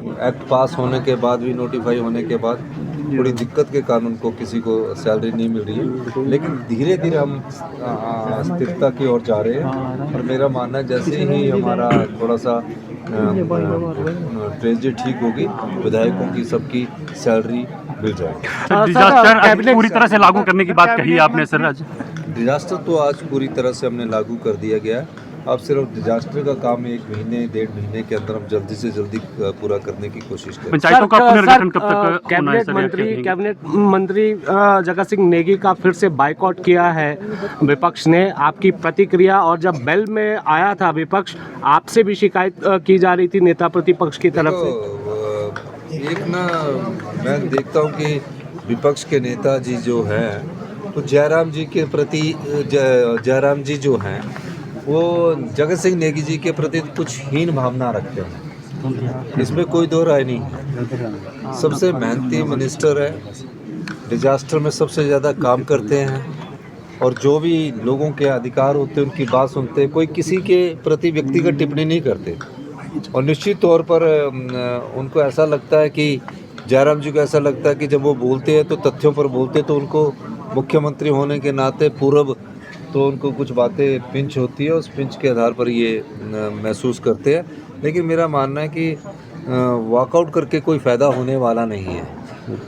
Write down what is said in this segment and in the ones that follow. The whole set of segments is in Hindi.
एक्ट पास होने के बाद भी, नोटिफाई होने के बाद थोड़ी दिक्कत के कारण उनको किसी को सैलरी नहीं मिल रही है, लेकिन धीरे धीरे हम स्थिरता की ओर जा रहे हैं। और मेरा मानना है जैसे ही हमारा थोड़ा सा ट्रेजेडी ठीक होगी, विधायकों की सबकी सैलरी मिल जाएगी। डिजास्टर पूरी तरह से लागू करने की बात कही आपने सर आज। डिजास्टर तो आज पूरी तरह से हमने लागू कर दिया गया है। अब सिर्फ डिजास्टर का काम 1 महीने 1.5 महीने के अंदर हम जल्दी से जल्दी पूरा करने की कोशिश करें। पंचायतों का पुनर्गठन कब तक? कैबिनेट मंत्री जगत सिंह नेगी का फिर से बाइकआउट किया है विपक्ष ने, आपकी प्रतिक्रिया? और जब बेल में आया था विपक्ष, आपसे भी शिकायत की जा रही थी नेता प्रतिपक्ष की तरफ से। एक ना, मैं देखता हूँ कि विपक्ष के नेता जी जो हैं, तो जयराम जी के प्रति जयराम जी जो हैं वो जगत सिंह नेगी जी के प्रति कुछ हीन भावना रखते हैं, इसमें कोई दो राय नहीं है। सबसे मेहनती मिनिस्टर है, डिजास्टर में सबसे ज़्यादा काम करते हैं, और जो भी लोगों के अधिकार होते हैं उनकी बात सुनते हैं, कोई किसी के प्रति व्यक्तिगत टिप्पणी नहीं करते। और निश्चित तौर पर उनको ऐसा लगता है कि जयराम जी को ऐसा लगता है कि जब वो बोलते हैं तो तथ्यों पर बोलते हैं, तो उनको मुख्यमंत्री होने के नाते पूर्व तो उनको कुछ बातें पिंच होती है, उस पिंच के आधार पर ये महसूस करते हैं। लेकिन मेरा मानना है कि वॉकआउट करके कोई फ़ायदा होने वाला नहीं है,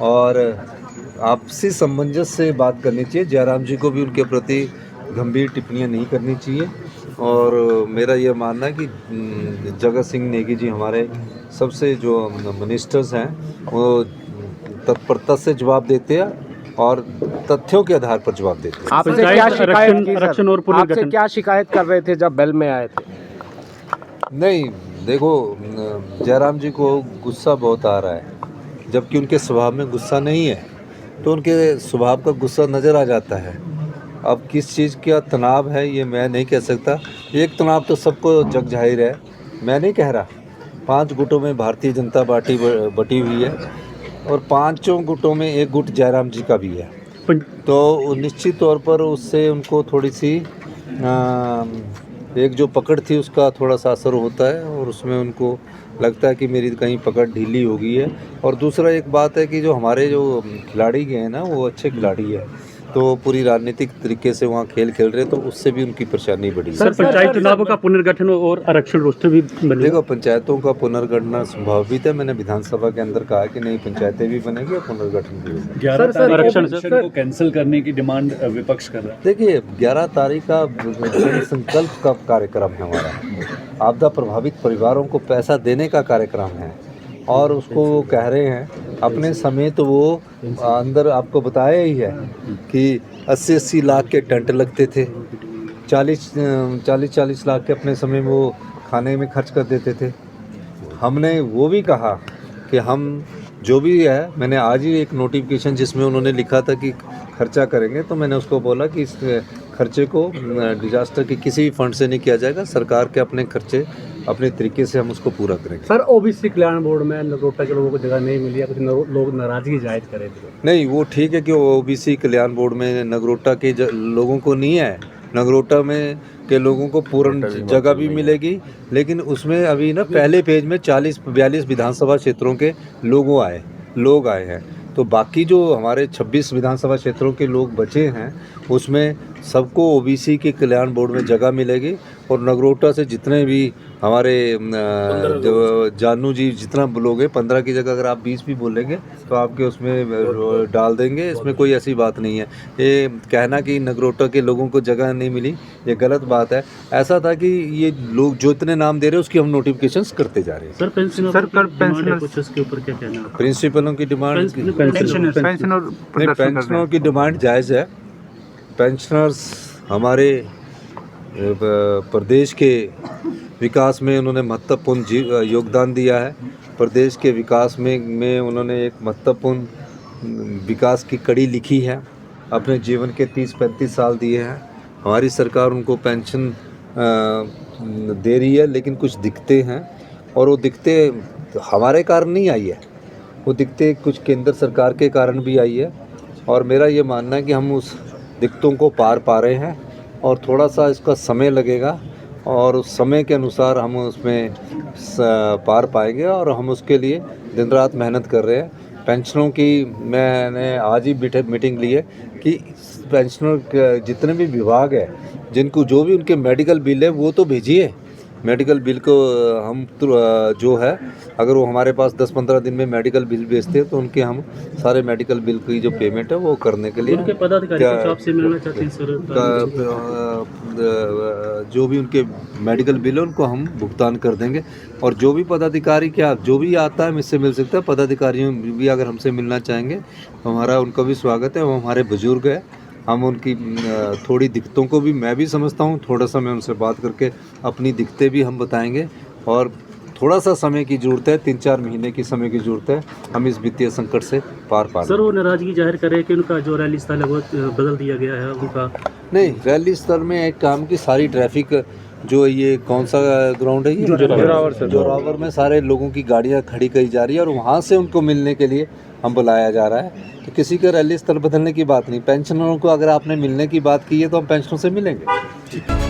और आपसी सामंजस्य से बात करनी चाहिए। जयराम जी को भी उनके प्रति गंभीर टिप्पणियां नहीं करनी चाहिए, और मेरा ये मानना है कि जगत सिंह नेगी जी हमारे सबसे जो मिनिस्टर्स हैं वो तत्परता से जवाब देते हैं और तथ्यों के आधार पर जवाब देते हैं। आपसे क्या शिकायत कर रहे थे जब बेल में आए थे? नहीं, देखो, जयराम जी को गुस्सा बहुत आ रहा है, जबकि उनके स्वभाव में गुस्सा नहीं है, तो उनके स्वभाव का गुस्सा नज़र आ जाता है। अब किस चीज़ का तनाव है ये मैं नहीं कह सकता। एक तनाव तो सबको जग जाहिर है, मैं नहीं कह रहा। 5 गुटों में भारतीय जनता पार्टी बटी हुई है, और 5 गुटों में 1 गुट जयराम जी का भी है, तो निश्चित तौर पर उससे उनको थोड़ी सी एक जो पकड़ थी उसका थोड़ा सा असर होता है, और उसमें उनको लगता है कि मेरी कहीं पकड़ ढीली हो गई है। और दूसरा एक बात है कि जो हमारे जो खिलाड़ी गए हैं ना, वो अच्छे खिलाड़ी है, तो पूरी राजनीतिक तरीके से वहाँ खेल रहे, तो उससे भी उनकी परेशानी बढ़ी। सर, पंचायत चुनावों का पुनर्गठन और आरक्षण रोस्टर भी बनेगा? देखो, पंचायतों का पुनर्गठन संभावित है। मैंने विधानसभा के अंदर कहा कि नहीं, पंचायतें भी बनेगी और पुनर्गठन भी होगा। 11 तारीख आरक्षण को कैंसिल करने की डिमांड विपक्ष कर रहा है। देखिए, 11 तारीख का संकल्प का कार्यक्रम है हमारा, आपदा प्रभावित परिवारों को पैसा देने का कार्यक्रम है, और उसको वो कह रहे हैं अपने समय, तो वो अंदर आपको बताया ही है कि 80-80 लाख के टेंट लगते थे, 40-40 लाख के अपने समय में वो खाने में खर्च कर देते थे। हमने वो भी कहा कि हम जो भी है, मैंने आज ही एक नोटिफिकेशन जिसमें उन्होंने लिखा था कि खर्चा करेंगे, तो मैंने उसको बोला कि इस खर्चे को डिजास्टर के किसी भी फंड से नहीं किया जाएगा, सरकार के अपने खर्चे अपने तरीके से हम उसको पूरा करेंगे। सर, ओबीसी कल्याण बोर्ड में नगरोटा के लोगों को जगह नहीं मिली है, कुछ लोग नाराजगी जाहिर करे थे। नहीं, वो ठीक है कि ओबीसी कल्याण बोर्ड में नगरोटा के लोगों को नहीं है, नगरोटा में के लोगों को पूर्ण जगह भी मिलेगी, लेकिन उसमें अभी ना पहले पेज में 40-42 विधानसभा क्षेत्रों के लोग आए हैं, तो बाकी जो हमारे 26 विधानसभा क्षेत्रों के लोग बचे हैं उसमें सबको ओबीसी के कल्याण बोर्ड में जगह मिलेगी। और नगरोटा से जितने भी हमारे जो जानू जी जितना बोलोगे 15 की जगह अगर आप 20 भी बोलेंगे तो आपके उसमें डाल देंगे, इसमें कोई ऐसी बात नहीं है। ये कहना कि नगरोटा के लोगों को जगह नहीं मिली, ये गलत बात है। ऐसा था कि ये लोग जो इतने नाम दे रहे हैं उसकी हम नोटिफिकेशंस करते जा रहे हैं। सर, उसके ऊपर क्या कहना है? प्रिंसिपलों की डिमांड, पेंशनरों की डिमांड जायज़ है। पेंशनर्स हमारे प्रदेश के विकास में उन्होंने महत्वपूर्ण योगदान दिया है। प्रदेश के विकास में उन्होंने एक महत्वपूर्ण विकास की कड़ी लिखी है, अपने जीवन के 30-35 साल दिए हैं। हमारी सरकार उनको पेंशन दे रही है, लेकिन कुछ दिक्कतें हैं, और वो दिक्कतें हमारे कारण नहीं आई है, वो दिक्कतें कुछ केंद्र सरकार के कारण भी आई है। और मेरा ये मानना है कि हम उस दिक्कतों को पार पा रहे हैं, और थोड़ा सा इसका समय लगेगा, और उस समय के अनुसार हम उसमें पार पाएंगे और हम उसके लिए दिन रात मेहनत कर रहे हैं। पेंशनों की मैंने आज ही मीटिंग ली है कि पेंशनर जितने भी विभाग है जिनको जो भी उनके मेडिकल बिल है वो तो भेजिए। मेडिकल बिल को हम जो है अगर वो हमारे पास 10-15 दिन में मेडिकल बिल भेजते हैं तो उनके हम सारे मेडिकल बिल की जो पेमेंट है वो करने के लिए उनके पदाधिकारी कुछ आपसे मिलना चाहते हैं सर? जो भी उनके मेडिकल बिल है उनको हम भुगतान कर देंगे। और जो भी पदाधिकारी क्या जो भी आता है मुझसे मिल सकता है। पदाधिकारियों भी अगर हमसे मिलना चाहेंगे हमारा उनका भी स्वागत है। वो हमारे बुजुर्ग है, हम उनकी थोड़ी दिक्कतों को भी मैं भी समझता हूँ। थोड़ा सा मैं उनसे बात करके अपनी दिक्कतें भी हम बताएंगे और थोड़ा सा समय की ज़रूरत है, 3-4 महीने की समय की ज़रूरत है। हम इस वित्तीय संकट से पार पा सर वो नाराजगी जाहिर करे कि उनका जो रैली स्थल है वो बदल दिया गया है उनका? नहीं, रैली स्थल में एक काम की सारी ट्रैफिक जो ये कौन सा ग्राउंड है ये जोरावर में सारे लोगों की गाड़ियाँ खड़ी करी जा रही है और वहाँ से उनको मिलने के लिए हम बुलाया जा रहा है। तो किसी का रैली स्थल बदलने की बात नहीं। पेंशनरों को अगर आपने मिलने की बात की है तो हम पेंशनरों से मिलेंगे।